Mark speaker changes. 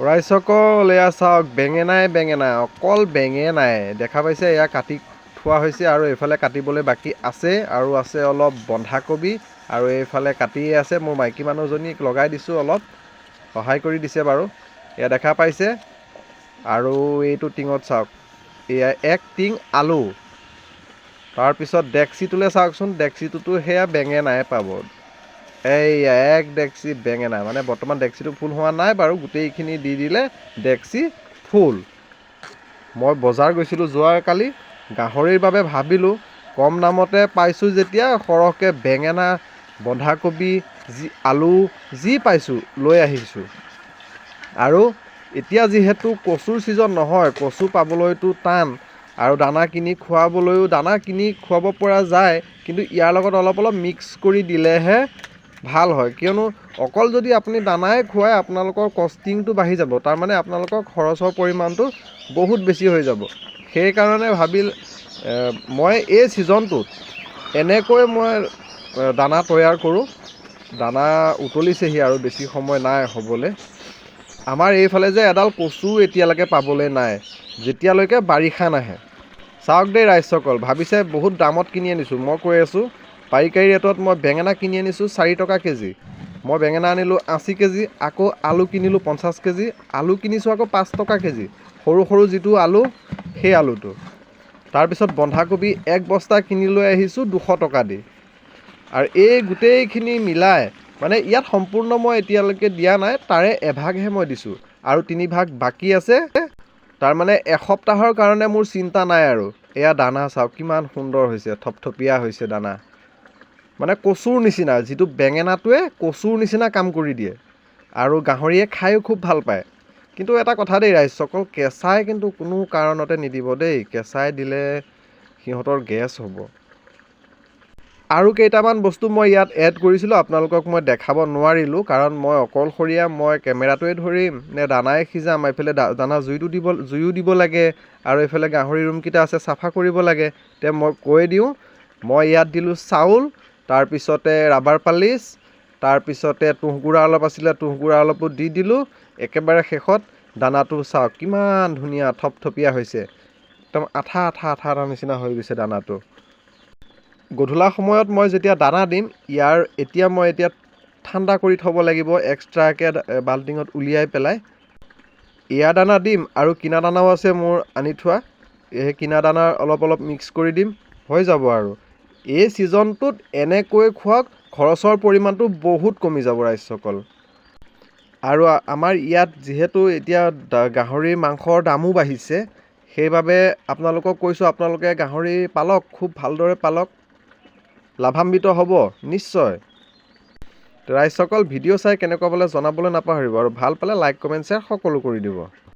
Speaker 1: ৰাইজসকল এয়া চাওক, বেঙেনাই অকল বেঙেনাই দেখা পাইছে। এয়া কাটি থোৱা হৈছে আৰু এইফালে কাটিবলৈ বাকী আছে, আৰু আছে অলপ বন্ধাকবি, আৰু এইফালে কাটিয়ে আছে। মোৰ মাইকী মানুহজনীক লগাই দিছোঁ, অলপ সহায় কৰি দিছে বাৰু। এয়া দেখা পাইছে। আৰু এইটো টিঙত চাওক, এয়া এক টিং আলু। তাৰপিছত ডেক্সিটোলৈ চাওকচোন, ডেক্সিটোতো সেয়া বেঙেনাই পাব। এইয়া এক ডেক্সি বেঙেনা, মানে বৰ্তমান ডেক্সিটো ফুল হোৱা নাই বাৰু, গোটেইখিনি দি দিলে ডেক্সি ফুল। মই বজাৰ গৈছিলোঁ যোৱাকালি, গাহৰিৰ বাবে ভাবিলোঁ কম দামতে পাইছোঁ যেতিয়া, সৰহকৈ বেঙেনা, বন্ধাকবি, আলু যি পাইছোঁ লৈ আহিছোঁ। আৰু এতিয়া যিহেতু কচুৰ ছিজন নহয়, কচু পাবলৈতো টান, আৰু দানা কিনি খুৱাব পৰা যায়, কিন্তু ইয়াৰ লগত অলপ মিক্স কৰি দিলেহে ভাল হয়। কিয়নো অকল যদি আপুনি দানাই খুৱায়, আপোনালোকৰ কষ্টিংটো বাঢ়ি যাব, তাৰমানে আপোনালোকৰ খৰচৰ পৰিমাণটো বহুত বেছি হৈ যাব। সেইকাৰণে মই এই ছিজনটোত এনেকৈ মই দানা তৈয়াৰ কৰোঁ। দানা উতলিছেহি আৰু বেছি সময় নাই হ'বলৈ। আমাৰ এইফালে যে এডাল কচু এতিয়ালৈকে পাবলৈ নাই, যেতিয়ালৈকে বাৰিষা নাহে। চাওক দেই ৰাইজসকল, ভাবিছে বহুত দামত কিনি আনিছোঁ। মই কৈ আছোঁ, পাইকাৰী ৰেটত মই বেঙেনা কিনি আনিছোঁ 4 টকা কেজি। মই বেঙেনা আনিলোঁ 80 কেজি, আকৌ আলু কিনিলোঁ 50 কেজি, আলু কিনিছোঁ আকৌ 5 টকা কেজি, সৰু সৰু যিটো আলু, সেই আলুটো। তাৰপিছত বন্ধাকবি 1 বস্তা কিনি লৈ আহিছোঁ 200 টকা দি। আৰু এই গোটেইখিনি মিলাই, মানে ইয়াত সম্পূৰ্ণ মই এতিয়ালৈকে দিয়া নাই, তাৰে এভাগহে মই দিছোঁ, আৰু 3 ভাগ বাকী আছে। তাৰমানে এসপ্তাহৰ কাৰণে মোৰ চিন্তা নাই আৰু। এয়া দানা চাওক কিমান সুন্দৰ হৈছে, থপথপীয়া হৈছে দানা। মানে কচুৰ নিচিনা, যিটো বেঙেনাটোৱে কচুৰ নিচিনা কাম কৰি দিয়ে, আৰু গাহৰিয়ে খায়ো খুব ভাল পায়। কিন্তু এটা কথা দেই ৰাইজসকল, কেঁচাই কিন্তু কোনো কাৰণতে নিদিব দেই, কেঁচাই দিলে সিহঁতৰ গেছ হ'ব। আৰু কেইটামান বস্তু মই ইয়াত এড কৰিছিলোঁ, আপোনালোকক মই দেখাব নোৱাৰিলোঁ, কাৰণ মই অকলশৰীয়া। মই কেমেৰাটোৱে ধৰিম নে দানাই সিজাম, এইফালে দানা জুইও দিব লাগে, আৰু এইফালে গাহৰি ৰুমকেইটা আছে চাফা কৰিব লাগে। তে মই কৈ দিওঁ, মই ইয়াত দিলোঁ চাউল, তাৰপিছতে ৰাবাৰ পালিচ, তাৰপিছতে তুঁহগুড়া অলপ আছিলে, তুঁহগুড়া অলপো দি দিলোঁ। একেবাৰে শেষত দানাটো চাওক কিমান ধুনীয়া থপথপীয়া হৈছে, একদম আঠা নিচিনা হৈ গৈছে দানাটো। গধূলা সময়ত মই যেতিয়া দানা দিম, মই এতিয়া ঠাণ্ডা কৰি থ'ব লাগিব, এক্সট্ৰাকৈ বাল্টিঙত উলিয়াই পেলাই। এয়া দানা দিম, আৰু কিনা দানাও আছে মোৰ আনি থোৱা, সেই কিনা দানা অলপ মিক্স কৰি দিম, হৈ যাব আৰু। এই ছিজনটোত এনেকৈ খুৱাওক, খৰচৰ পৰিমাণটো বহুত কমি যাব ৰাইজসকল। আৰু আমাৰ ইয়াত যিহেতু এতিয়া গাহৰিৰ মাংসৰ দামো বাঢ়িছে, সেইবাবে আপোনালোকক কৈছোঁ, আপোনালোকে গাহৰি পালক, খুব ভালদৰে পালক, লাভান্বিত হ'ব নিশ্চয়। ৰাইজসকল, ভিডিঅ' চাই কেনেকুৱা পালে জনাবলৈ নাপাহৰিব, আৰু ভাল পালে লাইক, কমেণ্ট, শ্বেয়াৰ সকলো কৰি দিব।